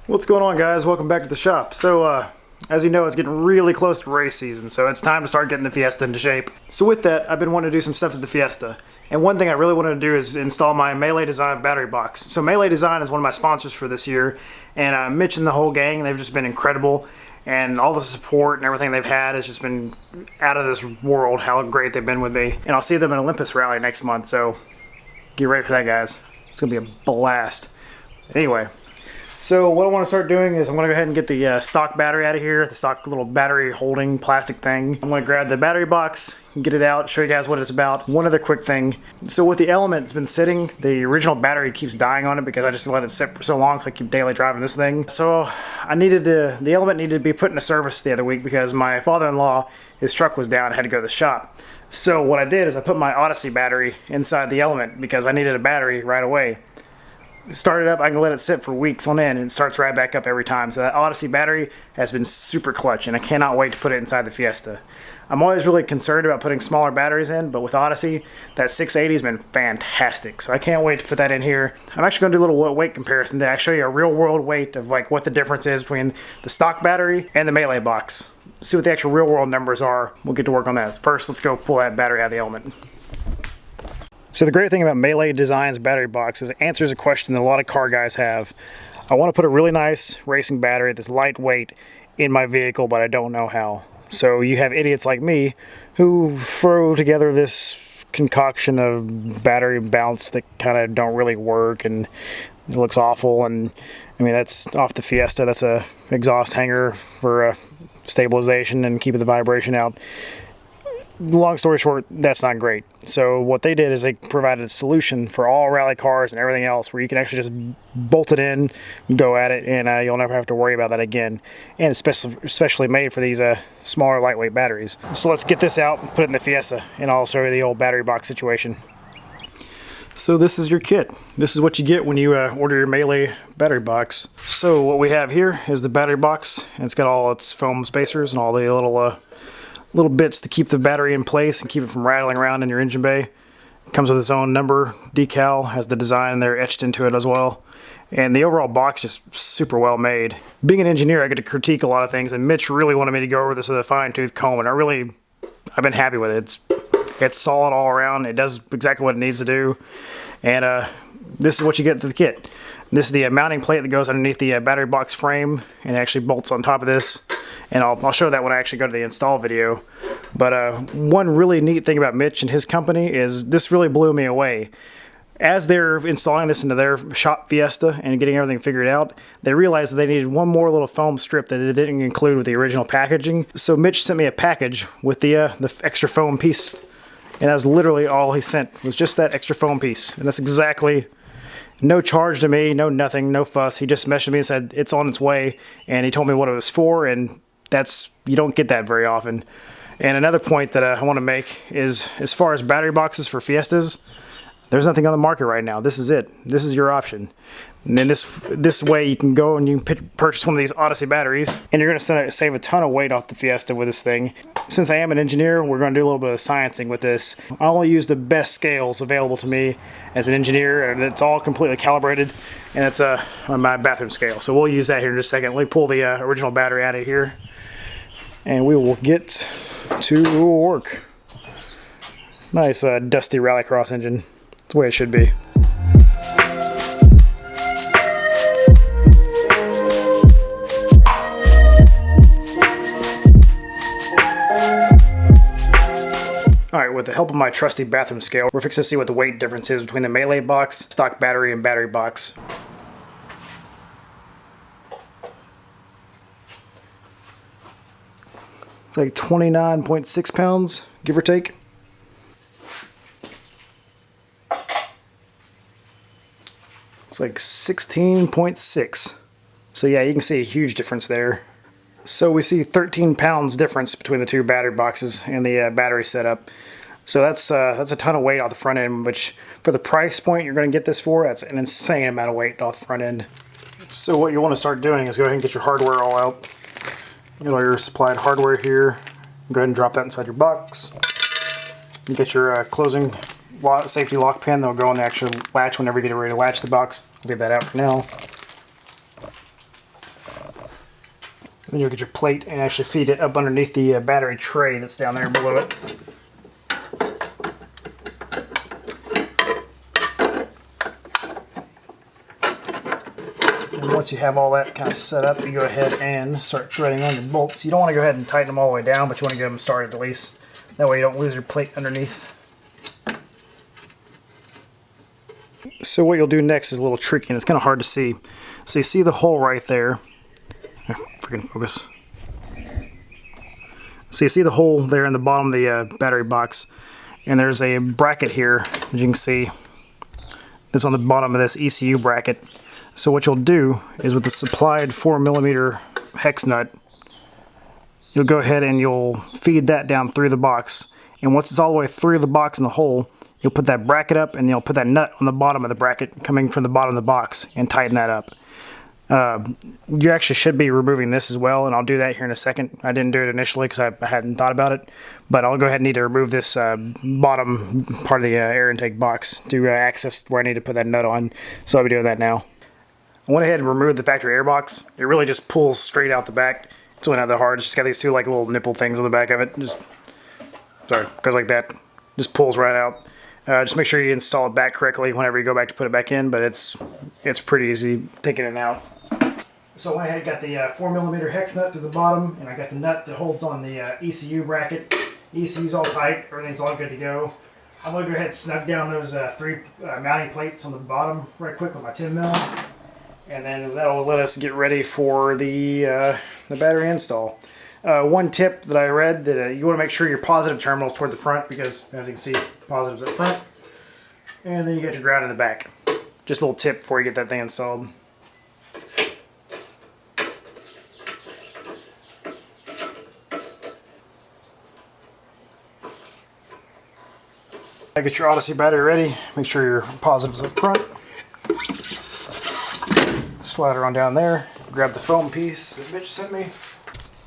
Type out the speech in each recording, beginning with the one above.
What's going on, guys? Welcome back to the shop. So as you know, it's getting really close to race season, so it's time to start getting the Fiesta into shape. So with that, I've been wanting to do some stuff with the Fiesta. And one thing I really wanted to do is install my MeLe Design battery box. So MeLe Design is one of my sponsors for this year, and Mitch and the whole gang, they've just been incredible. And all the support and everything they've had has just been out of this world, how great they've been with me. And I'll see them at Olympus Rally next month, so get ready for that, guys. It's going to be a blast. Anyway. So what I want to start doing is I'm going to go ahead and get the stock battery out of here, the stock little battery holding plastic thing. I'm going to grab the battery box, get it out, show you guys what it's about. One other quick thing. So with the Element, it's been sitting, the original battery keeps dying on it because I just let it sit for so long because I keep daily driving this thing. So I needed the Element needed to be put into service the other week because my father-in-law, his truck was down, had to go to the shop. So what I did is I put my Odyssey battery inside the Element because I needed a battery right away. Start it up, I can let it sit for weeks on end and it starts right back up every time. So that Odyssey battery has been super clutch and I cannot wait to put it inside the Fiesta. I'm always really concerned about putting smaller batteries in, but with Odyssey, that 680 has been fantastic. So I can't wait to put that in here. I'm actually going to do a little weight comparison to show you a real world weight of like what the difference is between the stock battery and the MeLe box. See what the actual real world numbers are. We'll get to work on that. First, let's go pull that battery out of the Element. So the great thing about MeLe Design's battery box is it answers a question that a lot of car guys have. I want to put a really nice racing battery that's lightweight in my vehicle, but I don't know how. So you have idiots like me who throw together this concoction of battery mounts that kind of don't really work and it looks awful. And I mean, that's off the Fiesta. That's a exhaust hanger for stabilization and keeping the vibration out. Long story short, that's not great. So what they did is they provided a solution for all rally cars and everything else where you can actually just bolt it in, go at it, and you'll never have to worry about that again. And it's especially made for these smaller, lightweight batteries. So let's get this out and put it in the Fiesta, and I'll show you the old battery box situation. So this is your kit. This is what you get when you order your MeLe battery box. So what we have here is the battery box, and it's got all its foam spacers and all the little bits to keep the battery in place and keep it from rattling around in your engine bay. It comes with its own number decal, has the design there etched into it as well. And the overall box just super well made. Being an engineer, I get to critique a lot of things, and Mitch really wanted me to go over this with a fine-tooth comb, and I've been happy with it. It's solid all around. It does exactly what it needs to do. And this is what you get with the kit. This is the mounting plate that goes underneath the battery box frame and it actually bolts on top of this. And I'll show that when I actually go to the install video. But one really neat thing about Mitch and his company is this really blew me away. As they're installing this into their shop Fiesta and getting everything figured out, they realized that they needed one more little foam strip that they didn't include with the original packaging. So Mitch sent me a package with the extra foam piece. And that's literally all he sent, was just that extra foam piece. And that's exactly, no charge to me, no nothing, no fuss. He just messaged me and said it's on its way. And he told me what it was for, and you don't get that very often. And another point that I want to make is, as far as battery boxes for Fiestas, there's nothing on the market right now. This is it. This is your option. And then this way you can go and you can purchase one of these Odyssey batteries, and you're going to save a ton of weight off the Fiesta with this thing. Since I am an engineer, we're going to do a little bit of sciencing with this. I only use the best scales available to me as an engineer, and it's all completely calibrated, and that's my bathroom scale. So we'll use that here in just a second. Let me pull the original battery out of here, and we will get to work. Nice dusty rallycross engine. That's the way it should be. Alright, with the help of my trusty bathroom scale, we're fixing to see what the weight difference is between the MeLe box, stock battery, and battery box. It's like 29.6 pounds, give or take. It's like 16.6. So yeah, you can see a huge difference there. So we see 13 pounds difference between the two battery boxes and the battery setup. So that's a ton of weight off the front end, which for the price point you're going to get this for, that's an insane amount of weight off the front end. So what you want to start doing is go ahead and get your hardware all out. Get all your supplied hardware here. Go ahead and drop that inside your box. You get your closing safety lock pin that will go on the actual latch whenever you get ready to latch the box. I'll leave that out for now. then you'll get your plate and actually feed it up underneath the battery tray that's down there below it. And once you have all that kind of set up, you go ahead and start threading on your bolts. You don't want to go ahead and tighten them all the way down, but you want to get them started at least. That way you don't lose your plate underneath. So what you'll do next is a little tricky, and it's kind of hard to see. So you see the hole right there. Freaking focus. So you see the hole there in the bottom of the battery box, and there's a bracket here, as you can see, that's on the bottom of this ECU bracket. So what you'll do is with the supplied 4mm hex nut, you'll go ahead and you'll feed that down through the box. And once it's all the way through the box in the hole, you'll put that bracket up and you'll put that nut on the bottom of the bracket coming from the bottom of the box and tighten that up. You actually should be removing this as well, and I'll do that here in a second. I didn't do it initially because I hadn't thought about it, but I'll go ahead and need to remove this bottom part of the air intake box to access where I need to put that nut on, so I'll be doing that now. I went ahead and removed the factory air box. It really just pulls straight out the back. It's really not that hard. It's just got these two like little nipple things on the back of it. Just, sorry, goes like that. Just pulls right out. Just make sure you install it back correctly whenever you go back to put it back in, but it's pretty easy taking it out. So I went ahead and got the 4mm hex nut to the bottom, and I got the nut that holds on the ECU bracket. The ECU's all tight, everything's all good to go. I'm going to go ahead and snug down those 3 mounting plates on the bottom right quick with my 10mm. And then that'll let us get ready for the battery install. One tip that I read that you want to make sure your positive terminal's toward the front because, as you can see, positive's up front. And then you get your ground in the back. Just a little tip before you get that thing installed. Get your Odyssey battery ready. Make sure your positive's up front. Slide her on down there. Grab the foam piece this bitch sent me.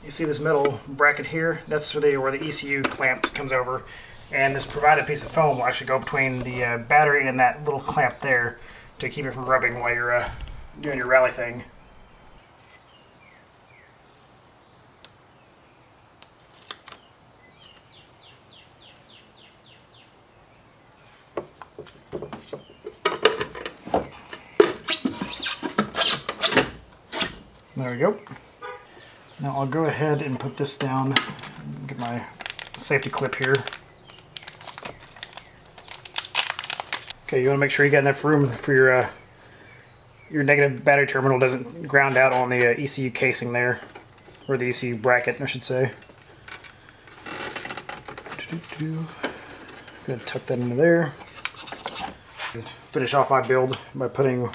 You see this metal bracket here? That's where the ECU clamp comes over. And this provided piece of foam will actually go between the battery and that little clamp there to keep it from rubbing while you're doing your rally thing. There we go. Now I'll go ahead and put this down. Get my safety clip here. Okay, you want to make sure you got enough room for your negative battery terminal doesn't ground out on the ECU casing there, or the ECU bracket, I should say. Gonna tuck that into there. And finish off my build by putting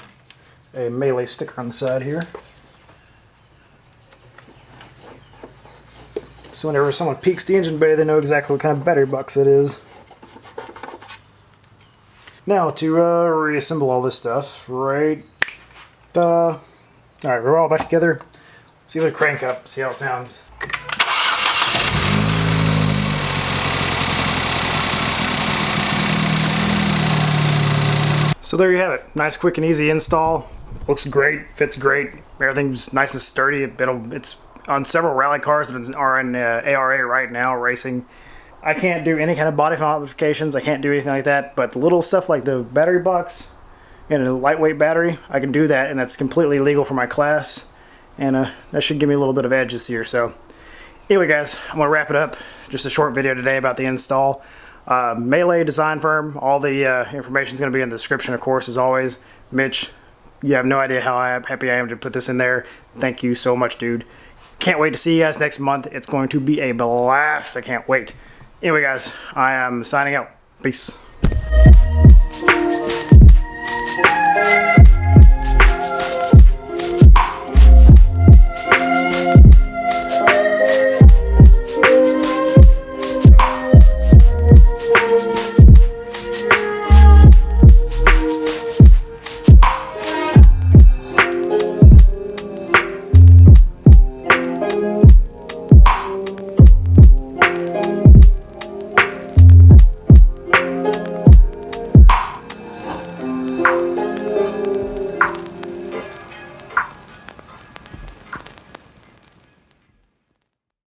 a MeLe sticker on the side here. So whenever someone peeks the engine bay, they know exactly what kind of battery box it is. Now to reassemble all this stuff, right? Alright, we're all back together. Let's give it a crank up, see how it sounds. So there you have it. Nice, quick, and easy install. Looks great, fits great. Everything's nice and sturdy. It's on several rally cars that are in ARA right now, racing. I can't do any kind of body modifications. I can't do anything like that, but the little stuff like the battery box and a lightweight battery, I can do that, and that's completely legal for my class, and that should give me a little bit of edge this year. So anyway guys, I'm going to wrap it up. Just a short video today about the install. MeLeDesignfirm, all the information is going to be in the description, of course, as always. Mitch, you have no idea how happy I am to put this in there. Thank you so much, dude. Can't wait to see you guys next month. It's going to be a blast. I can't wait. Anyway, guys, I am signing out. Peace.